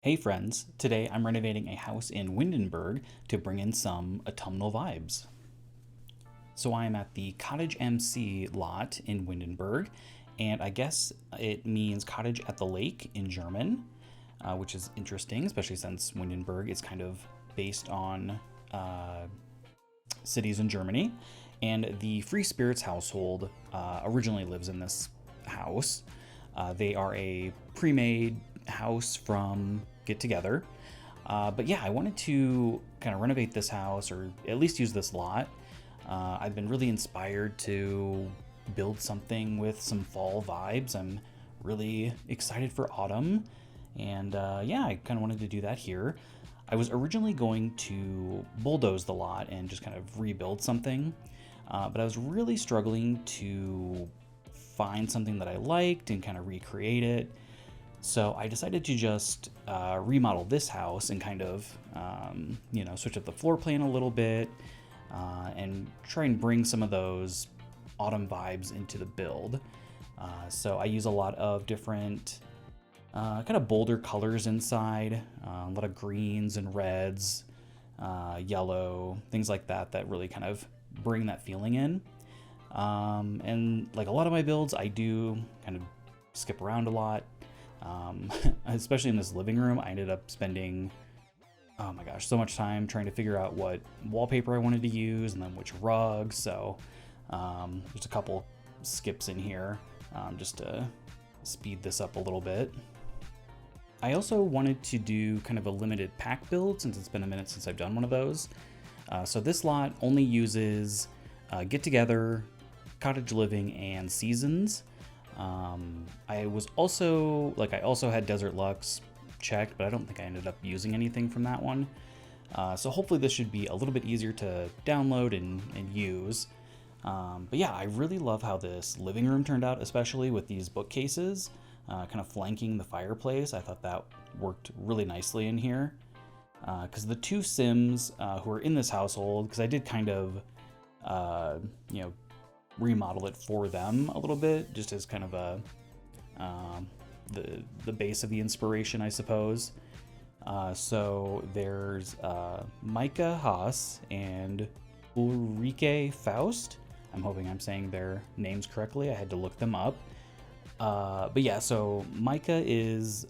Hey friends, today I'm renovating a house in Windenburg to bring in some autumnal vibes. So I am at the Cottage MC lot in Windenburg, and I guess it means cottage at the lake in German, which is interesting, especially since Windenburg is kind of based on uh, cities in Germany. And the Free Spirits household originally lives in this house. They are a pre made house from Get Together. But yeah, I wanted to kind of renovate this house or at least use this lot. I've been really inspired to build something with some fall vibes. I'm really excited for autumn. And yeah, I kind of wanted to do that here. I was originally going to bulldoze the lot and just kind of rebuild something, but I was really struggling to find something that I liked and kind of recreate it. So I decided to just remodel this house and kind of, switch up the floor plan a little bit and try and bring some of those autumn vibes into the build. So I use a lot of different kind of bolder colors inside, a lot of greens and reds, yellow, things like that that really kind of bring that feeling in. And like a lot of my builds, I do kind of skip around a lot. Especially in this living room, I ended up spending, oh my gosh, so much time trying to figure out what wallpaper I wanted to use and then which rugs. So there's a couple skips in here just to speed this up a little bit. I also wanted to do kind of a limited pack build since it's been a minute since I've done one of those. So this lot only uses Get Together, Cottage Living, and Seasons. I also had Desert Luxe checked, but I don't think I ended up using anything from that one. So hopefully this should be a little bit easier to download and use. But yeah, I really love how this living room turned out, especially with these bookcases kind of flanking the fireplace. I thought that worked really nicely in here. Because the two Sims who are in this household, because I did kind of, remodel it for them a little bit, just as kind of a the base of the inspiration, I suppose. So there's Micah Haas and Ulrike Faust. I'm hoping I'm saying their names correctly. I had to look them up. But yeah, so Micah is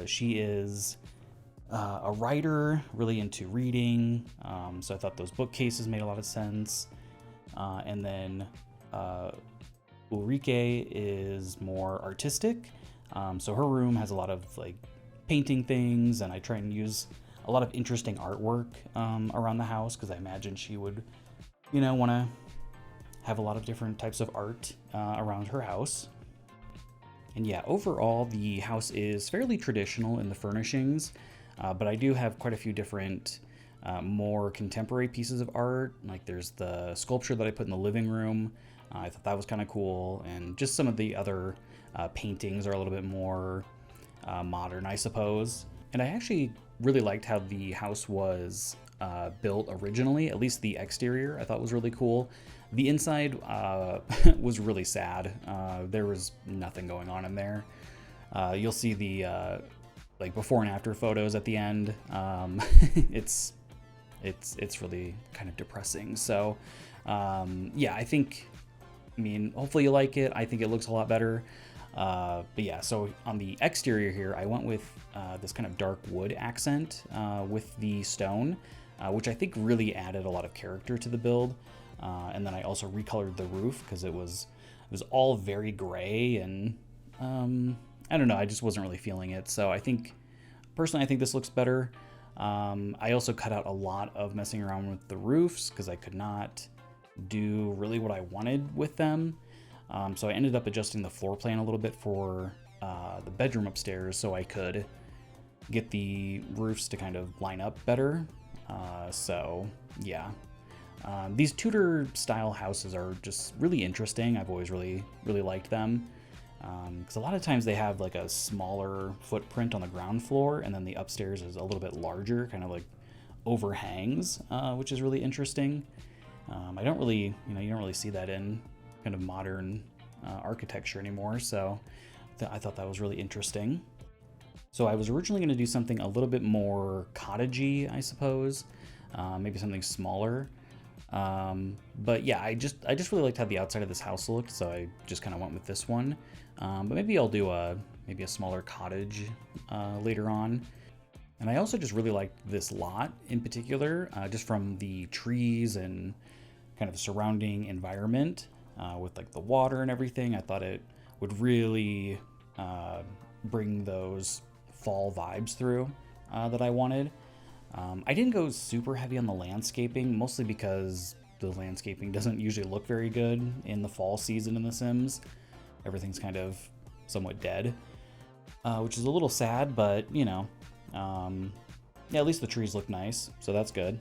she is a writer, really into reading. So I thought those bookcases made a lot of sense. And then Ulrike is more artistic. So her room has a lot of like painting things, and I try and use a lot of interesting artwork around the house because I imagine she would, want to have a lot of different types of art around her house. And yeah, overall, the house is fairly traditional in the furnishings, but I do have quite a few different more contemporary pieces of art. Like there's the sculpture that I put in the living room. I thought that was kind of cool. And just some of the other paintings are a little bit more modern, I suppose. And I actually really liked how the house was built originally, at least the exterior I thought was really cool. The inside was really sad. There was nothing going on in there. You'll see the like before and after photos at the end. It's really kind of depressing. So yeah, hopefully you like it. I think it looks a lot better. But yeah, so on the exterior here, I went with this kind of dark wood accent with the stone, which I think really added a lot of character to the build. And then I also recolored the roof because it was all very gray, and I don't know, I just wasn't really feeling it. So personally, I think this looks better. I also cut out a lot of messing around with the roofs because I could not do really what I wanted with them. So I ended up adjusting the floor plan a little bit for the bedroom upstairs so I could get the roofs to kind of line up better. So yeah. These Tudor style houses are just really interesting. I've always really, really liked them. Because a lot of times they have like a smaller footprint on the ground floor, and then the upstairs is a little bit larger, kind of like overhangs, which is really interesting. I don't really, you don't really see that in kind of modern architecture anymore. So I thought that was really interesting. So I was originally going to do something a little bit more cottagey, I suppose, maybe something smaller. But yeah, I just really liked how the outside of this house looked, so I just kind of went with this one. But maybe I'll do maybe a smaller cottage later on. And I also just really liked this lot in particular, just from the trees and kind of the surrounding environment with like the water and everything. I thought it would really bring those fall vibes through that I wanted. I didn't go super heavy on the landscaping, mostly because the landscaping doesn't usually look very good in the fall season in The Sims. Everything's kind of somewhat dead, which is a little sad, but you know, yeah, at least the trees look nice, so that's good.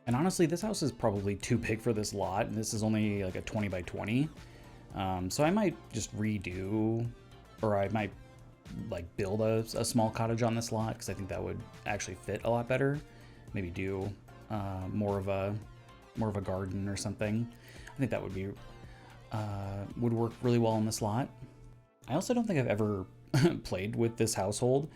And honestly, this house is probably too big for this lot, and this is only like a 20 by 20. So I might just redo, or I might like build a small cottage on this lot, because I think that would actually fit a lot better. Maybe do more of a garden or something. I think that would work really well in this lot. I also don't think I've ever played with this household,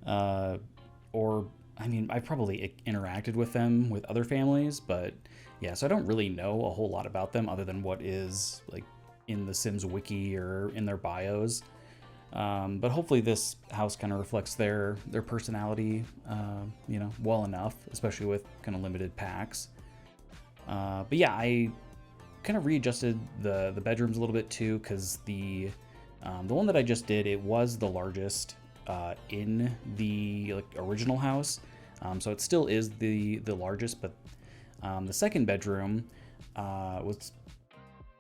or I mean, I've probably interacted with them with other families, but yeah, so I don't really know a whole lot about them other than what is like in the Sims wiki or in their bios. But hopefully this house kind of reflects their personality, you know, well enough, especially with kind of limited packs. But yeah, I kind of readjusted the bedrooms a little bit too, because the one that I just did, it was the largest in the like original house, so it still is the largest, but the second bedroom was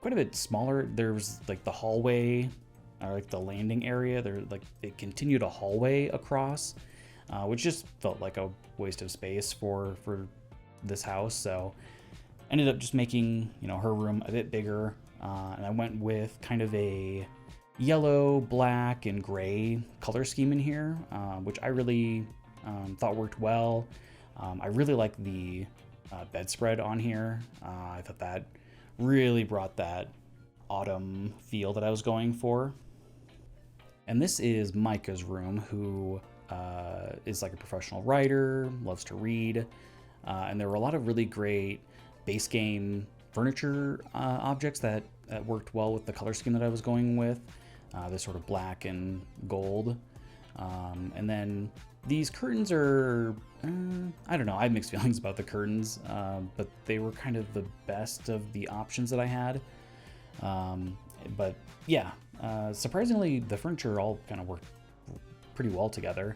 quite a bit smaller. There was like the hallway, or like the landing area there, like it continued a hallway across, which just felt like a waste of space for this house. So ended up just making, you know, her room a bit bigger, and I went with kind of a yellow, black, and gray color scheme in here, which I really thought worked well. I really like the bedspread on here. I thought that really brought that autumn feel that I was going for. And this is Micah's room, who is like a professional writer, loves to read, and there were a lot of really great base game furniture objects that worked well with the color scheme that I was going with, this sort of black and gold. And then these curtains are, I don't know, I have mixed feelings about the curtains, but they were kind of the best of the options that I had. But yeah, surprisingly, the furniture all kind of worked pretty well together.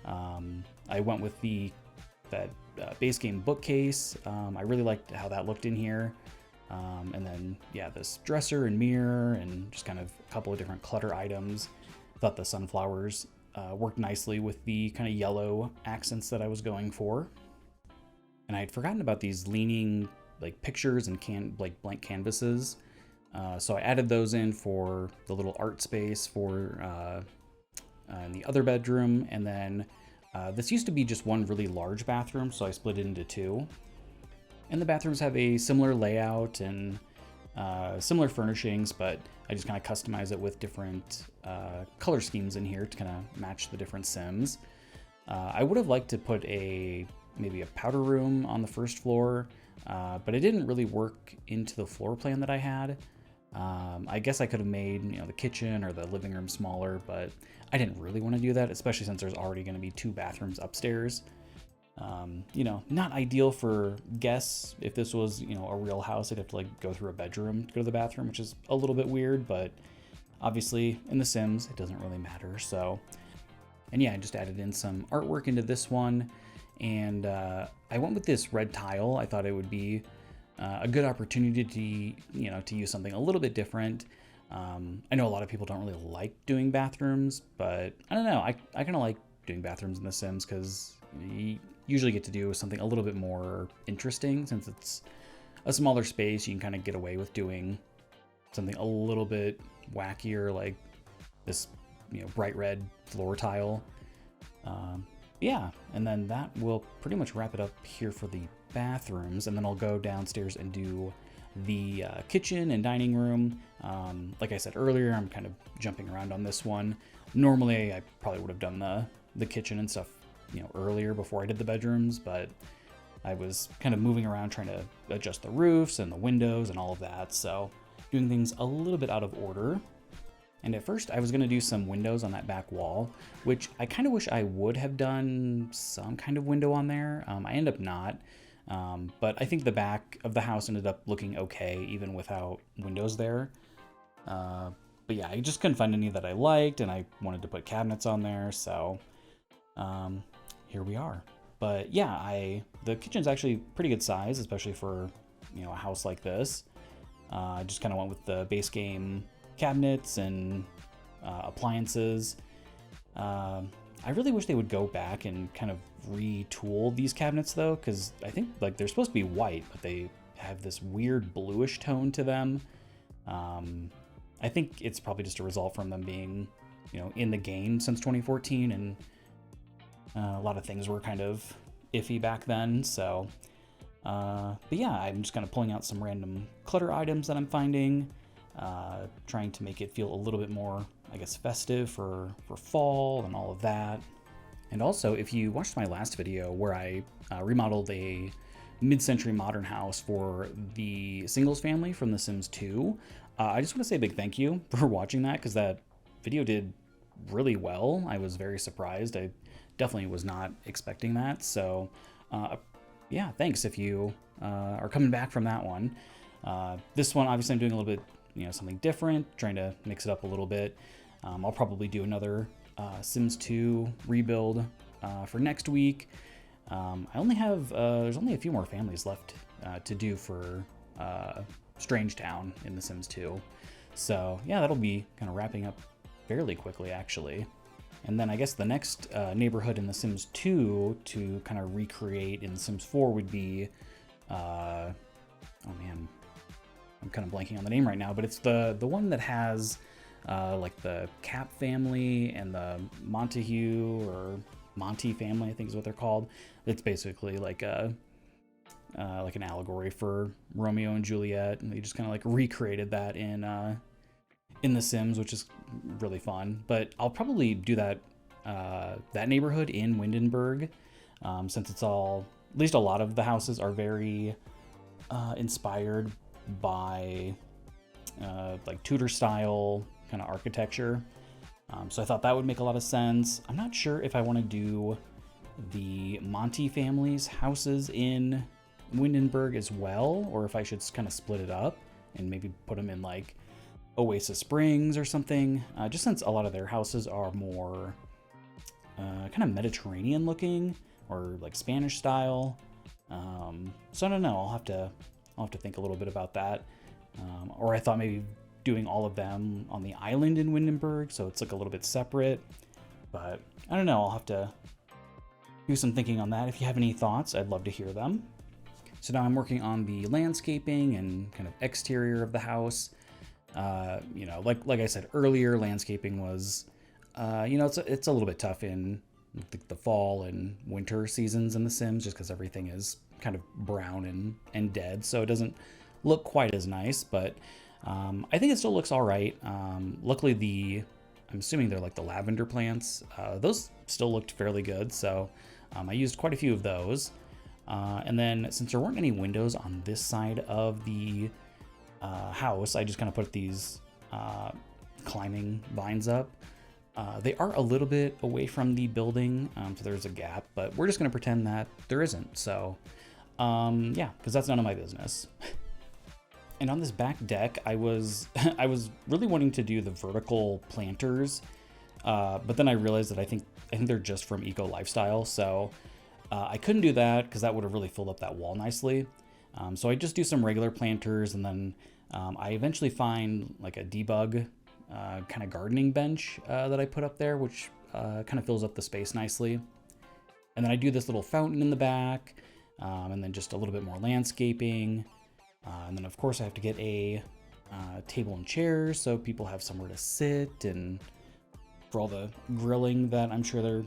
I went with that base game bookcase. I really liked how that looked in here. And then, yeah, this dresser and mirror and just kind of a couple of different clutter items. Thought the sunflowers worked nicely with the kind of yellow accents that I was going for. And I had forgotten about these leaning like pictures and like blank canvases. So I added those in for the little art space for in the other bedroom. And then this used to be just one really large bathroom, so I split it into two. And the bathrooms have a similar layout and similar furnishings, but I just kind of customize it with different color schemes in here to kind of match the different Sims. I would have liked to put maybe a powder room on the first floor, but it didn't really work into the floor plan that I had. I guess I could have made, you know, the kitchen or the living room smaller, but I didn't really want to do that, especially since there's already going to be 2 bathrooms upstairs. You know, not ideal for guests. If this was, you know, a real house, I'd have to like go through a bedroom to go to the bathroom, which is a little bit weird, but obviously in The Sims, it doesn't really matter. So, and yeah, I just added in some artwork into this one, and I went with this red tile. I thought it would be a good opportunity to, you know, to use something a little bit different. I know a lot of people don't really like doing bathrooms, but I don't know. I kind of like doing bathrooms in The Sims because you usually get to do something a little bit more interesting. Since it's a smaller space, you can kind of get away with doing something a little bit wackier, like this, you know, bright red floor tile. Yeah, and then that will pretty much wrap it up here for the bathrooms, and then I'll go downstairs and do the kitchen and dining room. Like I said earlier, I'm kind of jumping around on this one. Normally, I probably would have done the kitchen and stuff, earlier before I did the bedrooms, but I was kind of moving around trying to adjust the roofs and the windows and all of that, so doing things a little bit out of order. And at first I was going to do some windows on that back wall, which I kind of wish I would have done some kind of window on there. I ended up not, but I think the back of the house ended up looking okay even without windows there. But yeah, I just couldn't find any that I liked, and I wanted to put cabinets on there, so here we are. But yeah, the kitchen's actually pretty good size, especially for a house like this. I just kind of went with the base game cabinets and appliances. I really wish they would go back and kind of retool these cabinets though, because I think like they're supposed to be white, but they have this weird bluish tone to them. I think it's probably just a result from them being, in the game since 2014, and a lot of things were kind of iffy back then. So, but yeah, I'm just kind of pulling out some random clutter items that I'm finding, trying to make it feel a little bit more, I guess, festive for fall and all of that. And also, if you watched my last video where I remodeled a mid-century modern house for the Singles family from The Sims 2, I just want to say a big thank you for watching that, because that video did really well. I was very surprised. I definitely was not expecting that. So yeah, thanks if you are coming back from that one. This one, obviously I'm doing a little bit, something different, trying to mix it up a little bit. I'll probably do another Sims 2 rebuild for next week. There's only a few more families left to do for Strange Town in The Sims 2. So yeah, that'll be kind of wrapping up fairly quickly actually. And then I guess the next neighborhood in The Sims 2 to kind of recreate in The Sims 4 would be, oh man, I'm kind of blanking on the name right now, but it's the one that has like the Cap family and the Montague or Monty family, I think is what they're called. It's basically like an allegory for Romeo and Juliet, and they just kind of like recreated that in The Sims, which is really fun. But I'll probably do that neighborhood in Windenburg, since it's all, at least a lot of the houses are very inspired by like Tudor style kind of architecture. So I thought that would make a lot of sense. I'm not sure if I want to do the Monty family's houses in Windenburg as well, or if I should kind of split it up and maybe put them in like Oasis Springs or something, just since a lot of their houses are more kind of Mediterranean looking or like Spanish style. So I don't know, I'll have to think a little bit about that. Or I thought maybe doing all of them on the island in Windenburg, so it's like a little bit separate, but I don't know, I'll have to do some thinking on that. If you have any thoughts, I'd love to hear them. So now I'm working on the landscaping and kind of exterior of the house. Like I said earlier, landscaping was, it's a little bit tough in the fall and winter seasons in The Sims, just because everything is kind of brown and dead, so it doesn't look quite as nice, but I think it still looks all right. Luckily, I'm assuming they're like the lavender plants. Those still looked fairly good, so I used quite a few of those. And then since there weren't any windows on this side of the house, I just kind of put these climbing vines up. They are a little bit away from the building, so there's a gap, but we're just going to pretend that there isn't. So yeah, because that's none of my business. And on this back deck, I was really wanting to do the vertical planters, but then I realized that I think they're just from Eco Lifestyle, so I couldn't do that because that would have really filled up that wall nicely. So I just do some regular planters, and then I eventually find like a debug kind of gardening bench that I put up there, which kind of fills up the space nicely. And then I do this little fountain in the back, and then just a little bit more landscaping. And then of course I have to get a table and chairs so people have somewhere to sit, and for all the grilling that I'm sure they're,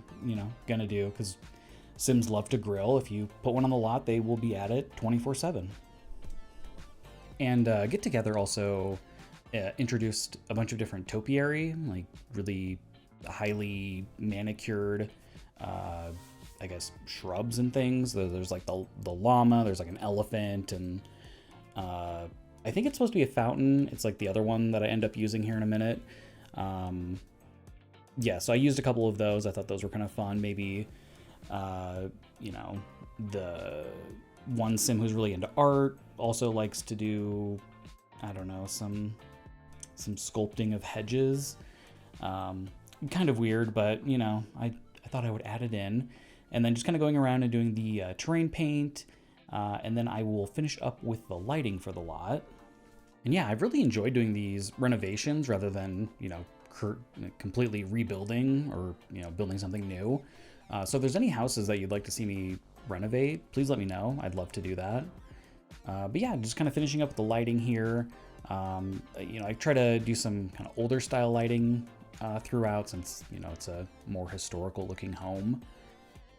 gonna do, because Sims love to grill. If you put one on the lot, they will be at it 24/7. And Get Together also introduced a bunch of different topiary, like really highly manicured I guess, shrubs and things. There's like the llama, there's like an elephant, and I think it's supposed to be a fountain. It's like the other one that I end up using here in a minute. Yeah, so I used a couple of those. I thought those were kind of fun. Maybe, you know, the one sim who's really into art also likes to do, I don't know, some sculpting of hedges. Kind of weird, but, you know, I thought I would add it in. And then just kind of going around and doing the terrain paint. And then I will finish up with the lighting for the lot. And yeah, I've really enjoyed doing these renovations rather than, you know, completely rebuilding or, you know, building something new. So if there's any houses that you'd like to see me renovate, please let me know. I'd love to do that. But yeah, just kind of finishing up with the lighting here. You know, I try to do some kind of older style lighting throughout, since, you know, it's a more historical looking home.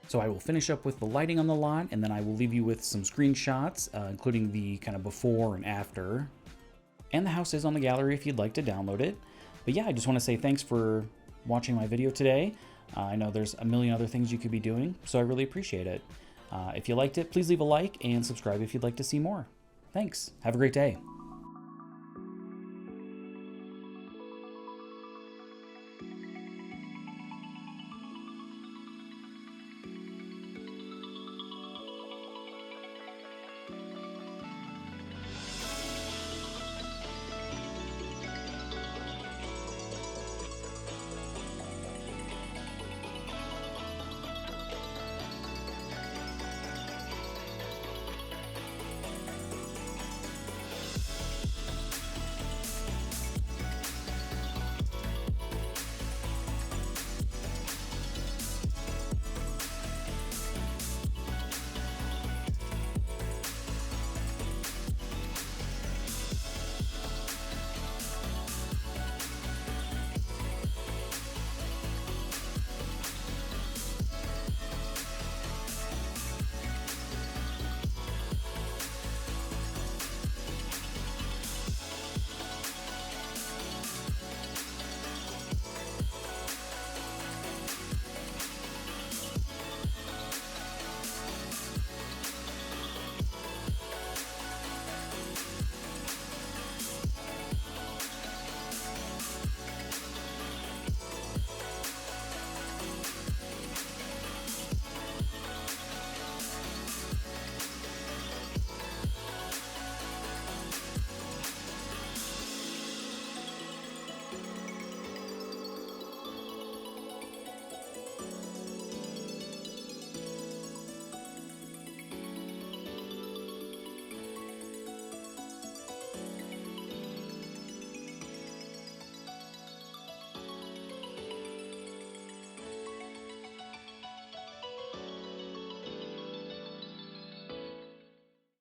So I will finish up with the lighting on the lot, and then I will leave you with some screenshots, including the kind of before and after. And the house is on the gallery if you'd like to download it. But yeah, I just want to say thanks for watching my video today. I know there's a million other things you could be doing, so I really appreciate it. If you liked it, please leave a like and subscribe if you'd like to see more. Thanks. Have a great day.